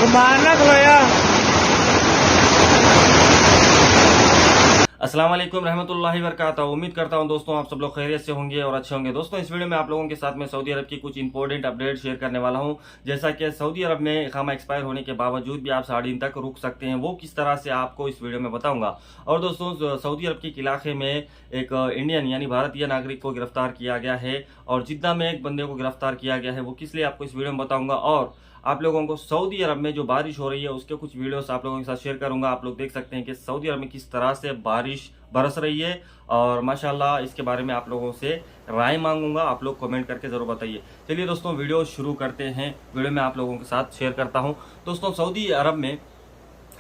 मारना खलोया। अस्सलाम वालेकुम रहमतुल्लाहि वबरकातुहू। उम्मीद करता हूं दोस्तों आप सब लोग खैरियत से होंगे और अच्छे होंगे। दोस्तों इस वीडियो में आप लोगों के साथ में सऊदी अरब की कुछ इंपॉर्टेंट अपडेट शेयर करने वाला हूं। जैसा कि सऊदी अरब में इकामा एक्सपायर होने के बावजूद भी आप 60 दिन तक रुक सकते हैं, वो किस तरह से आपको इस वीडियो में बताऊंगा। और दोस्तों सऊदी अरब के इलाके में एक इंडियन यानी भारतीय नागरिक को गिरफ्तार किया गया है और जिद्दा में एक बंदे को गिरफ्तार किया गया है, वो किस लिए आपको इस वीडियो में बताऊंगा। और आप लोगों को सऊदी अरब में जो बारिश हो रही है उसके कुछ वीडियोस आप लोगों के साथ शेयर करूंगा। आप लोग देख सकते हैं कि सऊदी अरब में किस तरह से बारिश बरस रही है और माशाल्लाह इसके बारे में आप लोगों से राय मांगूंगा। आप लोग कमेंट करके जरूर बताइए। चलिए दोस्तों वीडियो शुरू करते हैं। वीडियो में आप लोगों के साथ शेयर करता हूं। दोस्तों सऊदी अरब में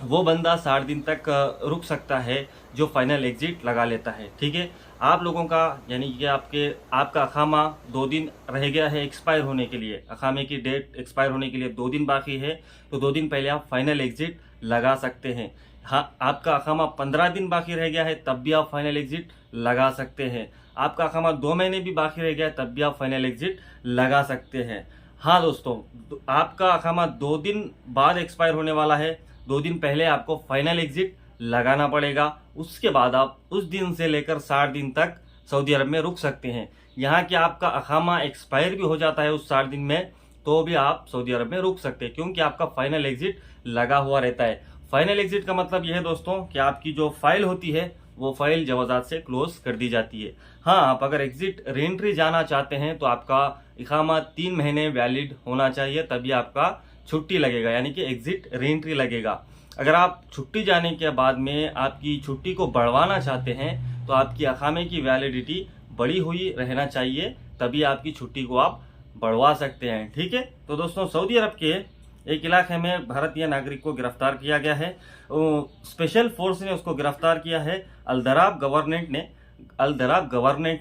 वो बंदा 60 दिन तक रुक सकता है जो फाइनल एग्जिट लगा लेता है। ठीक है, आप लोगों का यानी कि आपका अखामा 2 दिन रह गया है एक्सपायर होने के लिए। अखामे की डेट एक्सपायर होने के लिए 2 दिन बाकी है, तो 2 दिन पहले आप फाइनल एग्जिट लगा सकते हैं। हाँ, आपका अखामा 15 दिन बाकी रह गया है तब भी आप फाइनल एग्जिट लगा सकते हैं। आपका अखामा 2 महीने भी बाकी रह गया है तब भी आप फाइनल एग्जिट लगा सकते हैं। हाँ दोस्तों, आपका अखामा 2 दिन बाद एक्सपायर होने वाला है, 2 दिन पहले आपको फाइनल एग्जिट लगाना पड़ेगा। उसके बाद आप उस दिन से लेकर 60 दिन तक सऊदी अरब में रुक सकते हैं। यहाँ कि आपका अखामा एक्सपायर भी हो जाता है उस 60 दिन में, तो भी आप सऊदी अरब में रुक सकते हैं, क्योंकि आपका फाइनल एग्जिट लगा हुआ रहता है। फाइनल एग्जिट का मतलब यह है दोस्तों कि आपकी जो फाइल होती है वो फाइल जवाजात से क्लोज कर दी जाती है। हाँ, आप अगर एग्जिट रीएंट्री जाना चाहते हैं तो आपका इकामा 3 महीने वैलिड होना चाहिए, तभी आपका छुट्टी लगेगा यानी कि एग्जिट रीएंट्री लगेगा। अगर आप छुट्टी जाने के बाद में आपकी छुट्टी को बढ़वाना चाहते हैं तो आपकी अकामे की वैलिडिटी बढ़ी हुई रहना चाहिए, तभी आपकी छुट्टी को आप बढ़वा सकते हैं। ठीक है, तो दोस्तों सऊदी अरब के एक इलाके में भारतीय नागरिक को गिरफ्तार किया गया है। स्पेशल फोर्स ने उसको गिरफ्तार किया है। अल-दराब गवर्नमेंट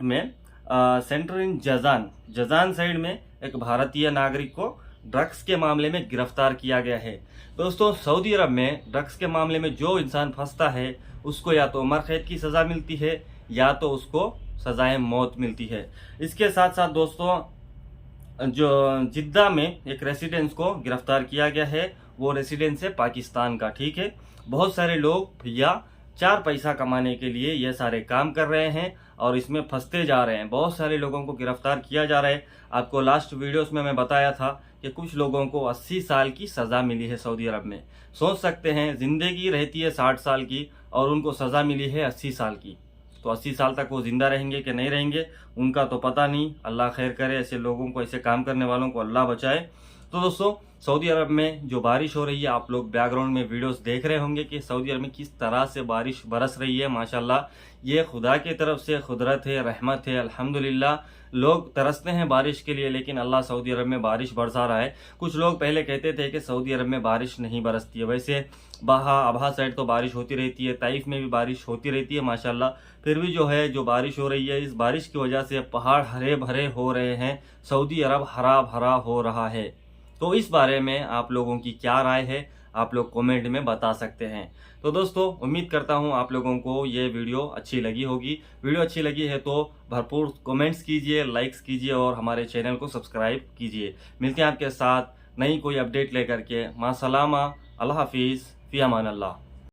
में सेंटर इन जजान साइड में एक भारतीय नागरिक को ड्रग्स के मामले में गिरफ्तार किया गया है। दोस्तों सऊदी अरब में ड्रग्स के मामले में जो इंसान फंसता है उसको या तो उम्र कैद की सजा मिलती है या तो उसको सजाए मौत मिलती है। इसके साथ साथ दोस्तों जो जिद्दा में एक रेसिडेंस को गिरफ्तार किया गया है, वो रेसिडेंस है पाकिस्तान का। ठीक है, बहुत सारे लोग भैया 4 पैसा कमाने के लिए ये सारे काम कर रहे हैं और इसमें फंसते जा रहे हैं। बहुत सारे लोगों को गिरफ्तार किया जा रहा है। आपको लास्ट वीडियोस में मैं बताया था कि कुछ लोगों को 80 साल की सजा मिली है सऊदी अरब में। सोच सकते हैं, जिंदगी रहती है 60 साल की और उनको सजा मिली है 80 साल की, तो 80 साल तक वो जिंदा रहेंगे कि नहीं रहेंगे उनका तो पता नहीं। अल्लाह खैर करे, ऐसे लोगों को, ऐसे काम करने वालों को अल्लाह बचाए। तो दोस्तों सऊदी अरब में जो बारिश हो रही है, आप लोग बैकग्राउंड में वीडियोस देख रहे होंगे कि सऊदी अरब में किस तरह से बारिश बरस रही है। माशाल्लाह, ये खुदा की तरफ से कुदरत है, रहमत है, अल्हम्दुलिल्लाह। लोग तरसते हैं बारिश के लिए, लेकिन अल्लाह सऊदी अरब में बारिश बरसा रहा है। कुछ लोग पहले कहते थे कि सऊदी अरब में बारिश नहीं बरसती है। वैसे अबहा साइड तो बारिश होती रहती है, ताइफ में भी बारिश होती रहती है माशाल्लाह। फिर भी जो बारिश हो रही है, इस बारिश की वजह से पहाड़ हरे भरे हो रहे हैं, सऊदी अरब हरा भरा हो रहा है। तो इस बारे में आप लोगों की क्या राय है, आप लोग कमेंट में बता सकते हैं। तो दोस्तों उम्मीद करता हूं आप लोगों को ये वीडियो अच्छी लगी होगी। वीडियो अच्छी लगी है तो भरपूर कमेंट्स कीजिए, लाइक्स कीजिए और हमारे चैनल को सब्सक्राइब कीजिए। मिलते हैं आपके साथ नई कोई अपडेट लेकर के। मां सलामा, अल्लाह हाफिज़, फी अमान अल्लाह।